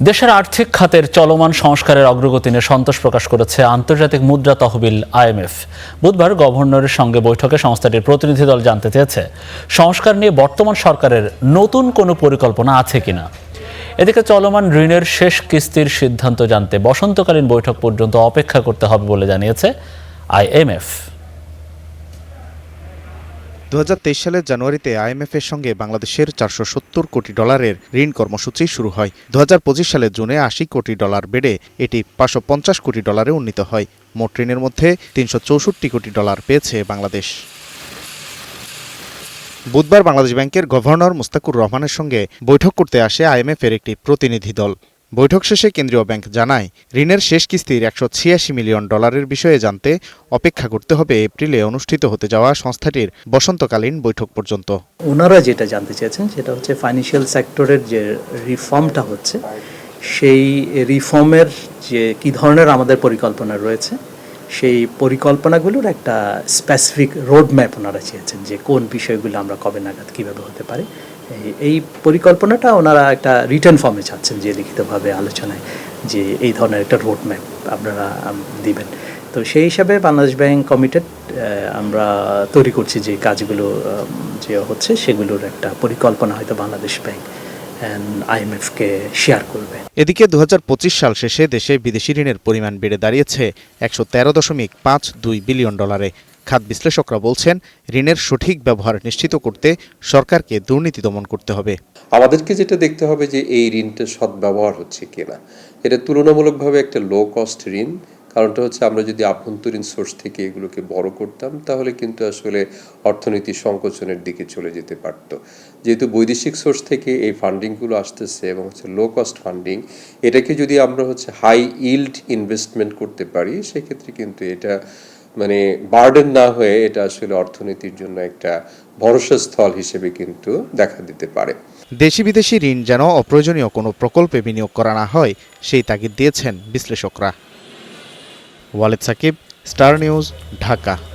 দেশের আর্থিক খাতের চলমান সংস্কারের অগ্রগতি নিয়ে সন্তোষ প্রকাশ করেছে আন্তর্জাতিক মুদ্রা তহবিল IMF। বুধবার গভর্নরের সঙ্গে বৈঠকে সংস্থাটির প্রতিনিধি দল জানতে চেয়েছে সংস্কার নিয়ে বর্তমান সরকারের নতুন কোনো পরিকল্পনা আছে কিনা। এদিকে চলমান ঋণের শেষ কিস্তির সিদ্ধান্ত জানতে বসন্তকালীন বৈঠক পর্যন্ত অপেক্ষা করতে হবে বলে জানিয়েছে IMF। 2023 সালের জানুয়ারিতে IMF-এর সঙ্গে বাংলাদেশের $470 কোটি ঋণ কর্মসূচি শুরু হয়। 2025 সালের জুনে $80 কোটি বেড়ে এটি $550 কোটি উন্নীত হয়। মোট ঋণের মধ্যে $364 কোটি পেয়েছে বাংলাদেশ। বুধবার বাংলাদেশ ব্যাংকের গভর্নর মুস্তাকুর রহমানের সঙ্গে বৈঠক করতে আসে IMF-এর একটি প্রতিনিধি দল। বৈঠক শেষে কেন্দ্রীয় ব্যাংক জানায়, ঋণের শেষ কিস্তির $186 মিলিয়ন বিষয়ে জানতে অপেক্ষা করতে হবে এপ্রিলে অনুষ্ঠিত হতে যাওয়া সংস্থাটির বসন্তকালীন বৈঠক পর্যন্ত। ওনারা যেটা জানতে চেয়েছেন সেটা হচ্ছে ফাইন্যান্সিয়াল সেক্টরের যে রিফর্মটা হচ্ছে সেই রিফর্মের যে কী ধরনের আমাদের পরিকল্পনা রয়েছে সেই পরিকল্পনাগুলোর একটা স্পেসিফিক রোড ম্যাপ ওনারা চেয়েছেন, যে কোন বিষয়গুলো আমরা কবে নাগাদ কীভাবে হতে পারে। এই পরিকল্পনাটা ওনারা একটা রিটার্ন ফর্মে চাচ্ছেন, যে লিখিতভাবে আলোচনায় যে এই ধরনের একটা রোড ম্যাপ আপনারা দিবেন। তো সেই হিসাবে বাংলাদেশ ব্যাংক কমিটেড, আমরা তৈরি করছি যে কাজগুলো যে হচ্ছে সেগুলোর একটা পরিকল্পনা হয়তো বাংলাদেশ ব্যাংক IMF-কে শেয়ার করবে। এদিকে 2025 সাল শেষে দেশে বিদেশি ঋণের পরিমাণ বেড়ে দাঁড়িয়েছে $113.52 বিলিয়ন। খাত বিশ্লেষকরা বলছেন, ঋণের সঠিক ব্যবহার নিশ্চিত করতে সরকারকে দুর্নীতি দমন করতে হবে। আমাদেরকে যেটা দেখতে হবে যে এই ঋণটা সদ্ব্যবহার হচ্ছে কিনা। এটা তুলনামূলকভাবে একটা লো কস্ট ঋণ। কারণটা হচ্ছে আমরা যদি আভ্যন্তরীণ সোর্স থেকে এগুলোকে বড় করতাম তাহলে কিন্তু আসলে অর্থনীতি সংকোচনের দিকে চলে যেতে পারত। যেহেতু বৈদেশিক সোর্স থেকে এই ফান্ডিংগুলো আসতেছে এবং হচ্ছে লো কস্ট ফান্ডিং, এটাকে যদি আমরা হচ্ছে হাই ইল্ড ইনভেস্টমেন্ট করতে পারি সেক্ষেত্রে কিন্তু এটা মানে বার্ডেন না হয়ে এটা আসলে অর্থনীতির জন্য একটা ভরসা স্থল হিসেবে কিন্তু দেখা দিতে পারে। দেশি বিদেশি ঋণ যেন অপ্রয়োজনীয় কোনো প্রকল্পে বিনিয়োগ করা না হয় সেই তাগিদ দিয়েছেন বিশ্লেষকরা। Waled Sakib, star news, Dhaka.